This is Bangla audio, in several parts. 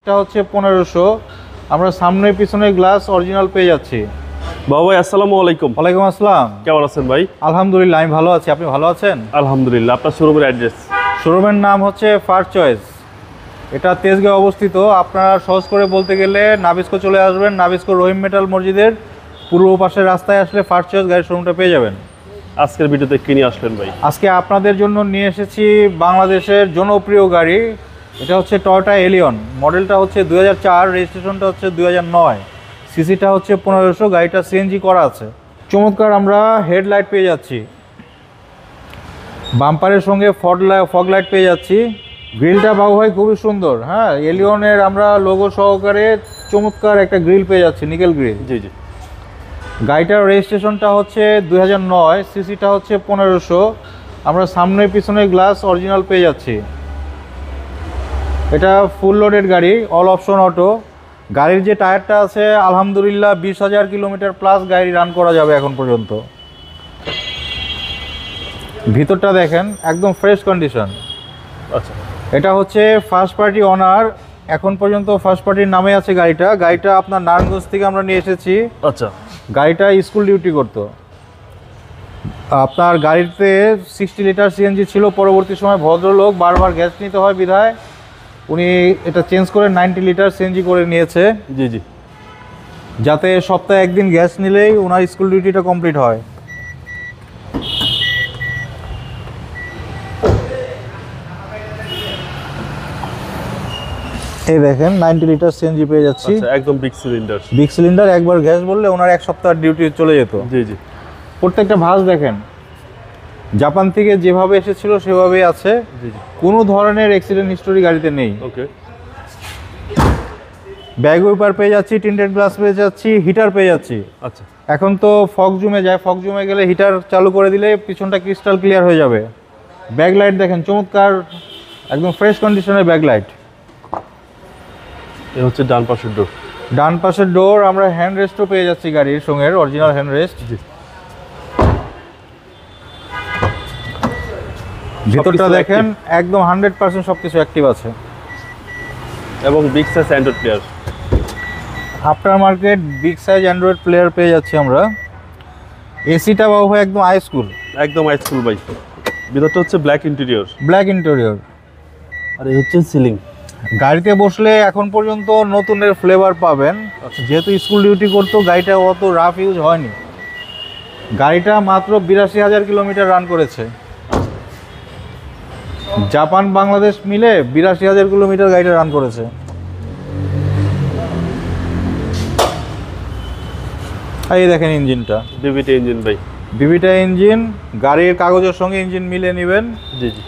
এটা হচ্ছে 1500। আমরা সামনে পিছনে গ্লাস অরিজিনাল পেয়ে যাচ্ছি। বাবু ভাই আসসালামু আলাইকুম। ওয়ালাইকুম আসসালাম। কেমন আছেন ভাই? আলহামদুলিল্লাহ, আমি ভালো আছি। আপনি ভালো আছেন? আলহামদুলিল্লাহ। আপনার শোরুমের অ্যাড্রেস? শোরুমের নাম হচ্ছে ফার্স্ট চয়েস। এটা তেজগাঁও অবস্থিত। আপনারা সহজ করে বলতে গেলে নাবিস্কো চলে আসবেন। নাবিস্কো রহিম মেটাল মসজিদের পূর্ব পাশের রাস্তায় আসলে ফার্স্ট চয়েস গাড়ির শোরুমটা পেয়ে যাবেন। আজকের ভিডিওতে কি নিয়ে আসলেন ভাই? আজকে আপনাদের জন্য নিয়ে এসেছি বাংলাদেশের জনপ্রিয় গাড়ি। এটা হচ্ছে টয়োটা এলিয়ন। মডেলটা হচ্ছে 2004, রেজিস্ট্রেশনটা হচ্ছে 2009, সিসিটা হচ্ছে 1500। গাড়িটা সিএনজি করা আছে। চমৎকার আমরা হেডলাইট পেয়ে যাচ্ছি, বাম্পারের সঙ্গে ফগ লাইট পেয়ে যাচ্ছি। গ্রিলটা বাবু ভাই খুবই সুন্দর। হ্যাঁ, এলিয়নের আমরা লোগো সহকারে চমৎকার একটা গ্রিল পেয়ে যাচ্ছি, নিকেল গ্রিল। জি জি। গাড়িটার রেজিস্ট্রেশনটা হচ্ছে 2009, সিসিটা হচ্ছে 1500। আমরা সামনে পিছনে গ্লাস অরিজিনাল পেয়ে যাচ্ছি। এটা ফুল লোডেড গাড়ি, অল অপশন অটো। গাড়ির যে টায়ারটা আছে আলহামদুলিল্লাহ 20,000 কিলোমিটার প্লাস গাড়ি রান করা যাবে এখন পর্যন্ত। ভিতরটা দেখেন, একদম ফ্রেশ কন্ডিশন। আচ্ছা, এটা হচ্ছে ফার্স্ট পার্টি অনার। এখন পর্যন্ত ফার্স্ট পার্টির নামে আছে গাড়িটা আপনার নারায়ণগঞ্জ থেকে আমরা নিয়ে এসেছি। আচ্ছা। গাড়িটা স্কুল ডিউটি করতো। আপনার গাড়িতে 60 লিটার সিএনজি ছিল। পরবর্তী সময় ভদ্রলোক বারবার গ্যাস নিতে হয় বিধায় উনি এটা চেঞ্জ করে 90 লিটার সিএনজি করে নিয়েছে, জি জি। যাতে সপ্তাহে একদিন গ্যাস নিলেই ওনার স্কুল ডিউটিটা কমপ্লিট হয়। এই দেখেন 90 লিটার সিএনজি পেয়ে যাচ্ছি। আচ্ছা, একদম বিগ সিলিন্ডার। Big cylinder. একবার গ্যাস বললে ওনার এক সপ্তাহ ডিউটি চলে যেত। জি জি। প্রত্যেকটা ভাঁজ দেখেন, জাপান থেকে যেভাবে এসেছিল সেভাবেই আছে। জি জি। কোনো ধরনের অ্যাক্সিডেন্ট হিস্টোরি গাড়িতে নেই। ওকে। ব্যাক ওয়াইপার পেয়ে যাচ্ছি, টিন্টেড গ্লাস পেয়ে যাচ্ছি, হিটার পেয়ে যাচ্ছি। আচ্ছা। এখন তো ফগ জুমে যায়, ফগ জুমে গেলে হিটার চালু করে দিলে পিছনটা ক্রিস্টাল ক্লিয়ার হয়ে যাবে। ব্যাক লাইট দেখেন, চমৎকার একদম ফ্রেশ কন্ডিশনের ব্যাক লাইট। এ হচ্ছে ডান পাশের ডোর। ডান পাশের ডোর আমরা হ্যান্ড রেস্টও পেয়ে যাচ্ছি গাড়ির সঙ্গে, অরিজিনাল হ্যান্ড রেস্ট। জি। ভিতরটা দেখেন, একদম 100% সবকিছু অ্যাক্টিভ আছে। এবং big size Android player. After market big size Android player পেয়ে যাচ্ছি আমরা। এসিটা বাবু ভাই একদম হাই স্কুল। একদম হাই স্কুল ভাই। ভিতরটা হচ্ছে ব্ল্যাক ইন্টেরিয়র। Black interior. আর এই হচ্ছে সিলিং। গাড়িতে বসলে এখন পর্যন্ত নতুনের ফ্লেভার পাবেন। যেহেতু স্কুল ডিউটি করতো, গাড়িটা অত রাফ ইউজ হয়নি। গাড়িটা মাত্র 82,000 কিলোমিটার রান করেছে। জাপান বাংলাদেশ মিলে 82,000 কিলোমিটার গাড়িটা রান করেছে। এই দেখেন ইঞ্জিনটা, বিবিটি ইঞ্জিন ভাই। বিবিটা ইঞ্জিন। গাড়ির কাগজের সঙ্গে ইঞ্জিন মিলিয়ে নেবেন। জি জি।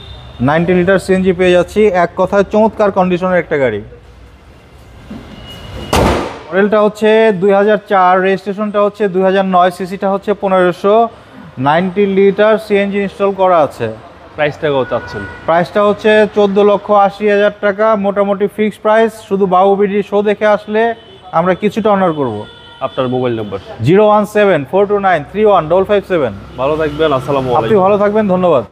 90 লিটার সিএনজি পেয়ে যাচ্ছি। এক কথায় চমৎকার কন্ডিশনের একটা গাড়ি। মডেলটা হচ্ছে 2004, রেজিস্ট্রেশনটা হচ্ছে 2009, সিসিটা হচ্ছে 1500। 90 লিটার সিএনজি ইনস্টল করা আছে। প্রাইসটা কত চাচ্ছেন? প্রাইসটা হচ্ছে 14,80,000 টাকা, মোটামুটি ফিক্সড প্রাইস। শুধু বাবু বিডি শো দেখে আসলে আমরা কিছুটা অনার করব। আপনার মোবাইল নাম্বার? 017-429-31557। ভালো থাকবেন। আসসালামু আলাইকুম। আপনি ভালো থাকবেন, ধন্যবাদ।